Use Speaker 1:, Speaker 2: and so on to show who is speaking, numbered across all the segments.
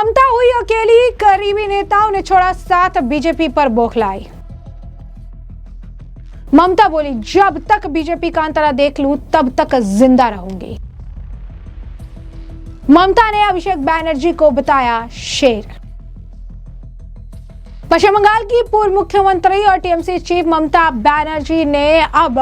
Speaker 1: ममता हुई अकेली, करीबी नेताओं ने छोड़ा साथ, बीजेपी पर बौखलाई। ममता बोली, जब तक बीजेपी का अंतरा देख लूं तब तक जिंदा रहूंगी। ममता ने अभिषेक बैनर्जी को बताया शेर। पश्चिम बंगाल की पूर्व मुख्यमंत्री और टीएमसी चीफ ममता बनर्जी ने अब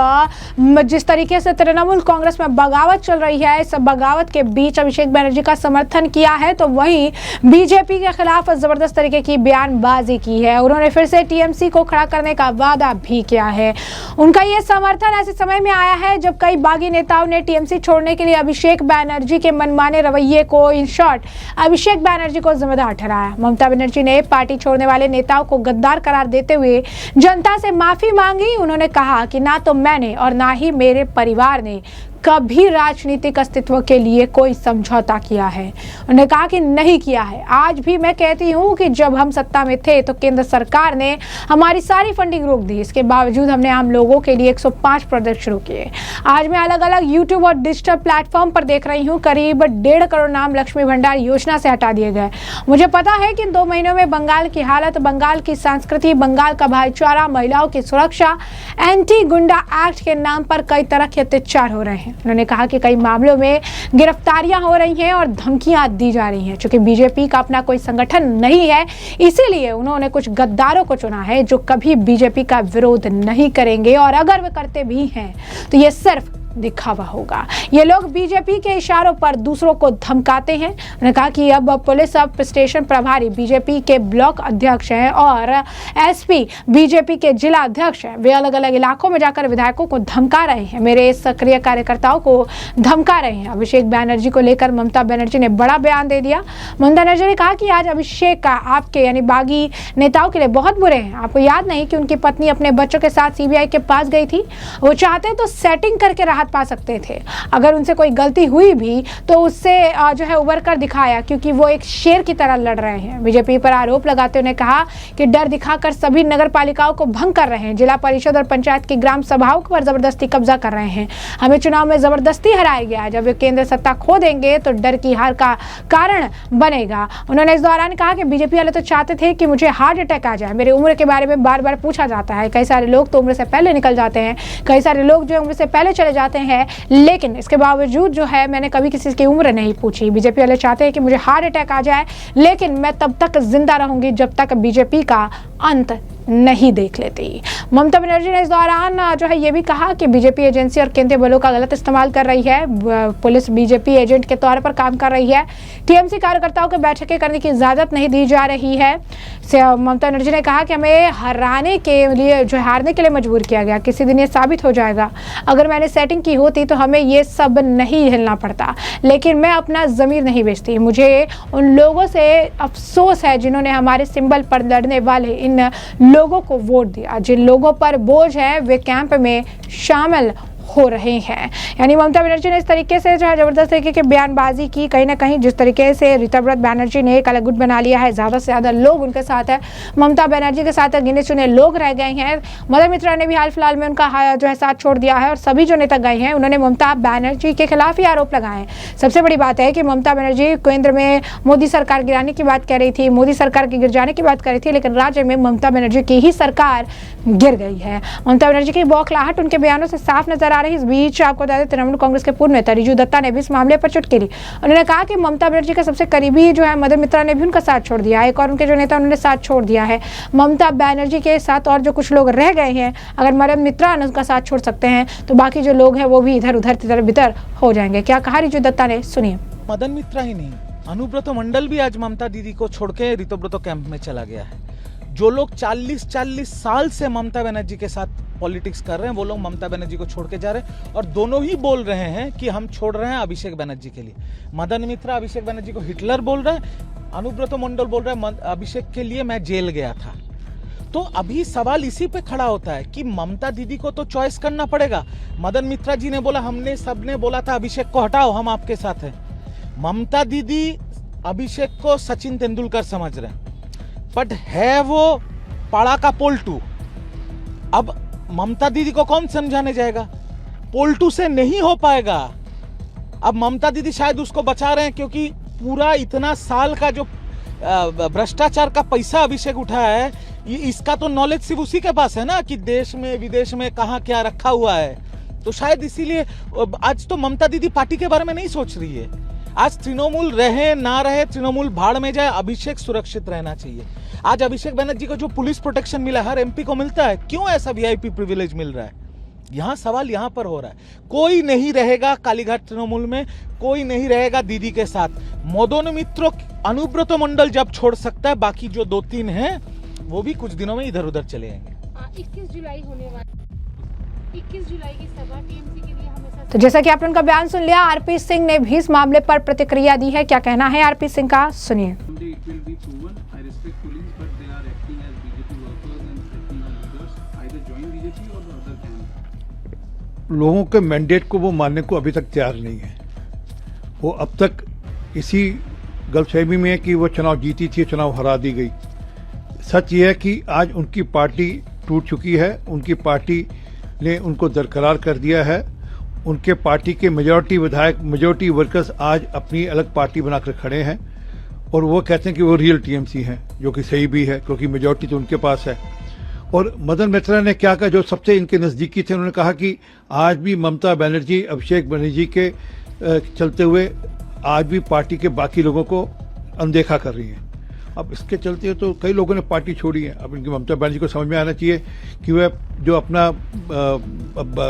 Speaker 1: जिस तरीके से तृणमूल कांग्रेस में बगावत चल रही है, इस बगावत के बीच अभिषेक बनर्जी का समर्थन किया है, तो वहीं बीजेपी के खिलाफ जबरदस्त तरीके की बयानबाजी की है। उन्होंने फिर से टीएमसी को खड़ा करने का वादा भी किया है। उनका यह समर्थन ऐसे समय में आया है जब कई बागी नेताओं ने टीएमसी छोड़ने के लिए अभिषेक बनर्जी के मनमाने रवैये को, इन शॉर्ट अभिषेक बनर्जी को जिम्मेदार ठहराया। ममता बनर्जी ने पार्टी छोड़ने वाले नेताओं को गद्दार करार देते हुए जनता से माफी मांगी। उन्होंने कहा कि ना तो मैंने और ना ही मेरे परिवार ने कभी राजनीतिक अस्तित्व के लिए कोई समझौता किया है। उन्होंने कहा कि नहीं किया है। आज भी मैं कहती हूं कि जब हम सत्ता में थे तो केंद्र सरकार ने हमारी सारी फंडिंग रोक दी, इसके बावजूद हमने आम लोगों के लिए 105 प्रोजेक्ट शुरू किए। आज मैं अलग अलग यूट्यूब और डिजिटल प्लेटफॉर्म पर देख रही हूँ करीब 1.5 करोड़ नाम लक्ष्मी भंडार योजना से हटा दिए गए। मुझे पता है कि इन 2 महीनों में बंगाल की हालत, बंगाल की संस्कृति, बंगाल का भाईचारा, महिलाओं की सुरक्षा, एंटी गुंडा एक्ट के नाम पर कई तरह के अत्याचार हो रहे हैं। उन्होंने कहा कि कई मामलों में गिरफ्तारियां हो रही हैं और धमकियां दी जा रही हैं। चूंकि बीजेपी का अपना कोई संगठन नहीं है, इसीलिए उन्होंने कुछ गद्दारों को चुना है जो कभी बीजेपी का विरोध नहीं करेंगे, और अगर वे करते भी हैं तो ये सिर्फ दिखावा होगा। ये लोग बीजेपी के इशारों पर दूसरों को धमकाते हैं। उन्होंने कहा कि अब पुलिस सब स्टेशन प्रभारी बीजेपी के ब्लॉक अध्यक्ष हैं और एसपी बीजेपी के जिला अध्यक्ष हैं। वे अलग अलग इलाकों में जाकर विधायकों को धमका रहे हैं, मेरे सक्रिय कार्यकर्ताओं को धमका रहे हैं। अभिषेक बैनर्जी को लेकर ममता बनर्जी ने बड़ा बयान दे दिया। ममता बनर्जी ने कहा कि आज अभिषेक का आपके यानी बागी नेताओं के लिए बहुत बुरे हैं। आपको याद नहीं कि उनकी पत्नी अपने बच्चों के साथ सीबीआई के पास गई थी? वो चाहते तो सेटिंग करके पा सकते थे। अगर उनसे कोई गलती हुई भी तो उससे जो है उबर कर दिखाया, क्योंकि वो एक शेर की तरह लड़ रहे हैं। बीजेपी पर आरोप लगाते उन्हें कहा कि डर दिखाकर सभी नगर पालिकाओं को भंग कर रहे हैं, जिला परिषद और पंचायत की ग्राम सभाओं पर जबरदस्ती कब्जा कर रहे हैं। हमें चुनाव में जबरदस्ती हराया गया, जब वे केंद्र सत्ता खो देंगे तो डर की हार का कारण बनेगा। उन्होंने इस दौरान कहा कि बीजेपी वाले तो चाहते थे कि मुझे हार्ट अटैक आ जाए। मेरी उम्र के बारे में बार बार पूछा जाता है। कई सारे लोग तो उम्र से पहले निकल जाते हैं, कई सारे लोग जो उम्र से पहले चले जाते हैं, लेकिन इसके बावजूद जो है मैंने कभी किसी की उम्र नहीं पूछी। बीजेपी वाले चाहते हैं कि मुझे हार्ट अटैक आ जाए, लेकिन मैं तब तक जिंदा रहूंगी जब तक बीजेपी का अंत नहीं देख लेती। ममता बनर्जी ने इस दौरान जो है ये भी कहा कि बीजेपी एजेंसी और केंद्रीय बलों का गलत इस्तेमाल कर रही है। पुलिस बीजेपी एजेंट के तौर पर काम कर रही है। टीएमसी कार्यकर्ताओं को बैठकें करने की इजाजत नहीं दी जा रही है। ममता बनर्जी ने कहा कि हमें हारने के लिए मजबूर किया गया। किसी दिन ये साबित हो जाएगा। अगर मैंने सेटिंग की होती तो हमें ये सब नहीं हिलना पड़ता, लेकिन मैं अपना ज़मीर नहीं बेचती। मुझे उन लोगों से अफसोस है जिन्होंने हमारे सिंबल पर लड़ने वाले इन लोगों को वोट दिया। जिन लोगों पर बोझ है वे कैंप में शामिल हो रहे हैं। यानी ममता बनर्जी ने इस तरीके से जो है जबरदस्त तरीके की बयानबाजी की। कहीं ना कहीं जिस तरीके से ऋतव्रत बैनर्जी ने एक अलग गुट बना लिया है, ज़्यादा से ज़्यादा लोग उनके साथ है, ममता बनर्जी के साथ गिने चुने लोग रह गए हैं। मदन मित्रा ने भी हाल फिलहाल में उनका जो है साथ छोड़ दिया है, और सभी जो नेता गए हैं उन्होंने ममता बनर्जी के खिलाफ ही आरोप लगाए हैं। सबसे बड़ी बात है कि ममता बनर्जी केंद्र में मोदी सरकार गिराने की बात कह रही थी, मोदी सरकार के गिर जाने की बात कर रही थी, लेकिन राज्य में ममता बनर्जी की ही सरकार गिर गई है। ममता बनर्जी की बौखलाहट उनके बयानों से साफ नजर आ रही। इस बीच आपको बता दें, तृणमूल कांग्रेस के पूर्व नेता रिजू दत्ता ने भी इस मामले पर चुटकी ली। उन्होंने कहा कि ममता बनर्जी का सबसे करीबी जो है मदन मित्रा ने भी उनका साथ छोड़ दिया है। एक और उनके जो नेता उन्होंने साथ छोड़ दिया है। ममता बनर्जी के साथ और जो कुछ लोग रह गए हैं, अगर मदन मित्रा उनका साथ छोड़ सकते हैं तो बाकी जो लोग हैं वो भी इधर उधर तिधर बितर हो जाएंगे। क्या कहा रिजू दत्ता ने, सुनिए।
Speaker 2: मदन मित्रा ही नहीं, अनुब्रत मंडल भी आज ममता दीदी को छोड़ के ऋतव्रत कैंप में चला गया है। जो लोग 40 साल से ममता बनर्जी के साथ पॉलिटिक्स कर रहे हैं, वो लोग ममता बनर्जी को छोड़ के जा रहे हैं, और दोनों ही बोल रहे हैं कि हम छोड़ रहे हैं अभिषेक बनर्जी के लिए। मदन मित्रा अभिषेक बनर्जी को हिटलर बोल रहे हैं, अनुब्रत मंडल बोल रहे हैं अभिषेक के लिए मैं जेल गया था। तो अभी सवाल इसी पे खड़ा होता है कि ममता दीदी को तो चॉइस करना पड़ेगा। मदन मित्रा जी ने बोला, हमने सबने बोला था अभिषेक को हटाओ, हम आपके साथ हैं। ममता दीदी अभिषेक को सचिन तेंदुलकर समझ रहे हैं, बट है वो पाड़ा का पोल्टू। अब ममता दीदी को कौन समझाने जाएगा? पोल्टू से नहीं हो पाएगा। अब ममता दीदी शायद उसको बचा रहे हैं, क्योंकि पूरा इतना साल का जो भ्रष्टाचार का पैसा अभिषेक उठाया है, इसका तो नॉलेज सिर्फ उसी के पास है ना कि देश में विदेश में कहाँ क्या रखा हुआ है। तो शायद इसीलिए आज तो ममता दीदी पार्टी के बारे में नहीं सोच रही है। आज तृणमूल रहे ना रहे, तृणमूल भाड़ में जाए, अभिषेक सुरक्षित रहना चाहिए। आज अभिषेक बनर्जी को जो पुलिस प्रोटेक्शन मिला है, हर एमपी को मिलता है, क्यों ऐसा वीआईपी प्रिविलेज मिल रहा है? यहाँ सवाल यहाँ पर हो रहा है। कोई नहीं रहेगा कालीघाट तृणमूल में, कोई नहीं रहेगा दीदी के साथ। मदन मित्र अनुब्रत मंडल जब छोड़ सकता है, बाकी जो 2-3 हैं वो भी कुछ दिनों में इधर उधर चले जाएंगे।
Speaker 3: 21 जुलाई होने वाली 21 जुलाई की सभा टीएमसी के लिए हमेशा।
Speaker 1: तो जैसा कि आपने उनका बयान सुन लिया, आरपी सिंह ने भी इस मामले पर प्रतिक्रिया दी है। क्या कहना है आरपी सिंह का, सुनिए।
Speaker 4: लोगों के मैंडेट को वो मानने को अभी तक तैयार नहीं है। वो अब तक इसी गलतफहमी में है कि वो चुनाव जीती थी, चुनाव हरा दी गई। सच ये है कि आज उनकी पार्टी टूट चुकी है, उनकी पार्टी ने उनको दरकरार कर दिया है। उनके पार्टी के मेजॉरिटी विधायक, मेजॉरिटी वर्कर्स आज अपनी अलग पार्टी बनाकर खड़े हैं और वो कहते हैं कि वो रियल टीएमसी हैं, जो कि सही भी है क्योंकि मेजॉरिटी तो उनके पास है। और मदन मित्रा ने क्या कहा, जो सबसे इनके नज़दीकी थे, उन्होंने कहा कि आज भी ममता बनर्जी अभिषेक बनर्जी के चलते हुए आज भी पार्टी के बाकी लोगों को अनदेखा कर रही हैं। अब इसके चलते तो कई लोगों ने पार्टी छोड़ी है। अब इनकी ममता बनर्जी को समझ में आना चाहिए कि वह जो अपना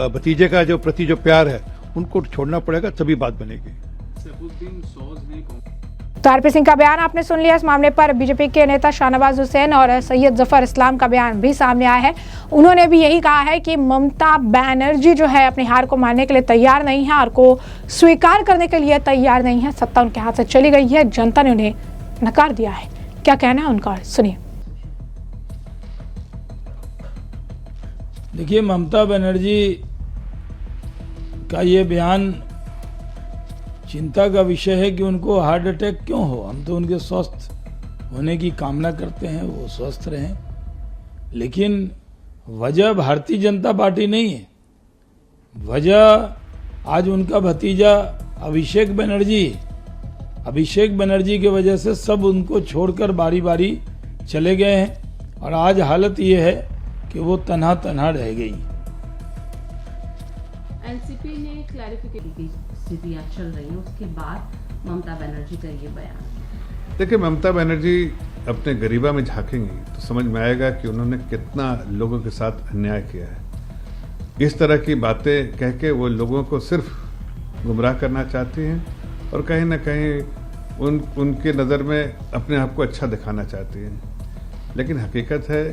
Speaker 4: भतीजे का जो प्रति जो प्यार है उनको छोड़ना पड़ेगा, तभी बात बनेगी।
Speaker 1: तो आरपी सिंह का बयान आपने सुन लिया। इस मामले पर बीजेपी के नेता शाहनवाज हुसैन और सैयद जफर इस्लाम का बयान भी सामने आया है। उन्होंने भी यही कहा है कि ममता बनर्जी जो है अपनी हार को मानने के लिए तैयार नहीं है, हार को स्वीकार करने के लिए तैयार नहीं है। सत्ता उनके हाथ से चली गई है, जनता ने उन्हें नकार दिया है। क्या कहना है उनका, सुनिए।
Speaker 5: देखिए, ममता बनर्जी का ये बयान चिंता का विषय है कि उनको हार्ट अटैक क्यों हो। हम तो उनके स्वस्थ होने की कामना करते हैं, वो स्वस्थ रहें, लेकिन वजह भारतीय जनता पार्टी नहीं है। वजह आज उनका भतीजा अभिषेक बनर्जी की वजह से सब उनको छोड़कर बारी बारी चले गए हैं और आज हालत ये है कि वो तन्हा तन्हा रह गई।
Speaker 3: एनसीपी ने क्लैरिफिकेशन की स्थितियां चल रही हैं, उसके बाद ममता बनर्जी का ये बयान।
Speaker 6: देखिए, ममता बनर्जी अपने गरिमा में झांकेंगी तो समझ में आएगा कि उन्होंने कितना लोगों के साथ अन्याय किया है। इस तरह की बातें कह के वो लोगों को सिर्फ गुमराह करना चाहती हैं और कहीं ना कहीं उनके नज़र में अपने आप को अच्छा दिखाना चाहती हैं। लेकिन हकीकत है,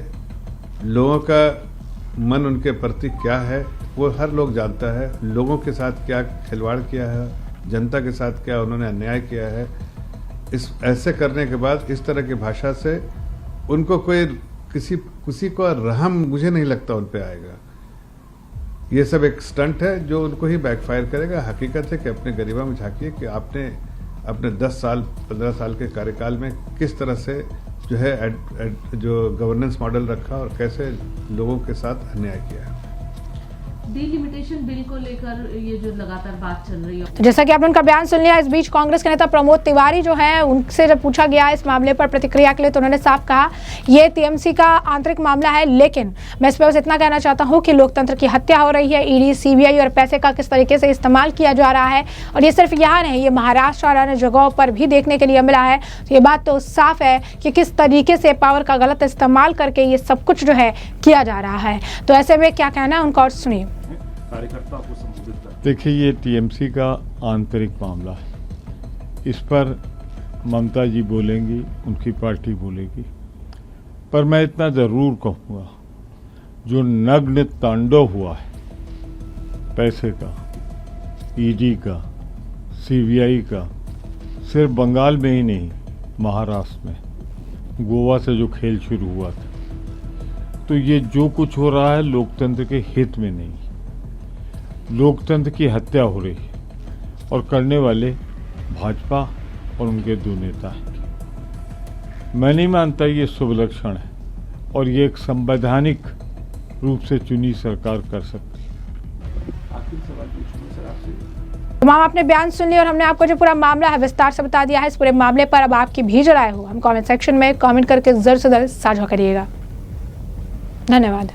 Speaker 6: लोगों का मन उनके प्रति क्या है वो हर लोग जानता है। लोगों के साथ क्या खिलवाड़ किया है, जनता के साथ क्या उन्होंने अन्याय किया है। इस ऐसे करने के बाद इस तरह की भाषा से उनको कोई किसी को रहम मुझे नहीं लगता उन पे आएगा। ये सब एक स्टंट है जो उनको ही बैकफायर करेगा। हकीकत है कि अपने गरिमा में झांकिए कि आपने अपने 10 साल 15 साल के कार्यकाल में किस तरह से जो है जो गवर्नेंस मॉडल रखा और कैसे लोगों के साथ अन्याय किया है।
Speaker 3: डिलिमिटेशन बिल को लेकर ये जो लगातार बात चल रही है,
Speaker 1: जैसा कि आपने उनका बयान सुन लिया। इस बीच कांग्रेस के नेता प्रमोद तिवारी जो है, उनसे जब पूछा गया इस मामले पर प्रतिक्रिया के लिए, तो उन्होंने साफ कहा ये टीएमसी का आंतरिक मामला है, लेकिन मैं इस पर बस इतना कहना चाहता हूं कि लोकतंत्र की हत्या हो रही है। ईडी, सीबीआई और पैसे का किस तरीके से इस्तेमाल किया जा रहा है, और ये सिर्फ यहाँ नहीं, ये महाराष्ट्र और अन्य जगहों पर भी देखने के लिए मिला है। तो ये बात तो साफ है कि किस तरीके से पावर का गलत इस्तेमाल करके ये सब कुछ जो है किया जा रहा है। तो ऐसे में क्या कहना है उनका, और सुनिए।
Speaker 7: देखिए, ये टीएमसी का आंतरिक मामला है। इस पर ममता जी बोलेंगी, उनकी पार्टी बोलेगी, पर मैं इतना ज़रूर कहूँगा, जो नग्न तांडव हुआ है पैसे का, ईडी का, सीबीआई का, सिर्फ बंगाल में ही नहीं, महाराष्ट्र में, गोवा से जो खेल शुरू हुआ था, तो ये जो कुछ हो रहा है लोकतंत्र के हित में नहीं, लोकतंत्र की हत्या हो रही है और करने वाले भाजपा और उनके 2 नेता हैं। मैं नहीं मानता ये शुभ लक्षण है और ये एक संवैधानिक रूप से चुनी सरकार कर सकती है।
Speaker 8: आखिरी सवाल पूछूंगा सर आपसे,
Speaker 1: तमाम आपने बयान सुन लिया और हमने आपको जो पूरा मामला है विस्तार से बता दिया है। इस पूरे मामले पर अब आपकी भी जो राय हो हम कमेंट सेक्शन में कमेंट करके जरूर से जरूर साझा करिएगा। धन्यवाद।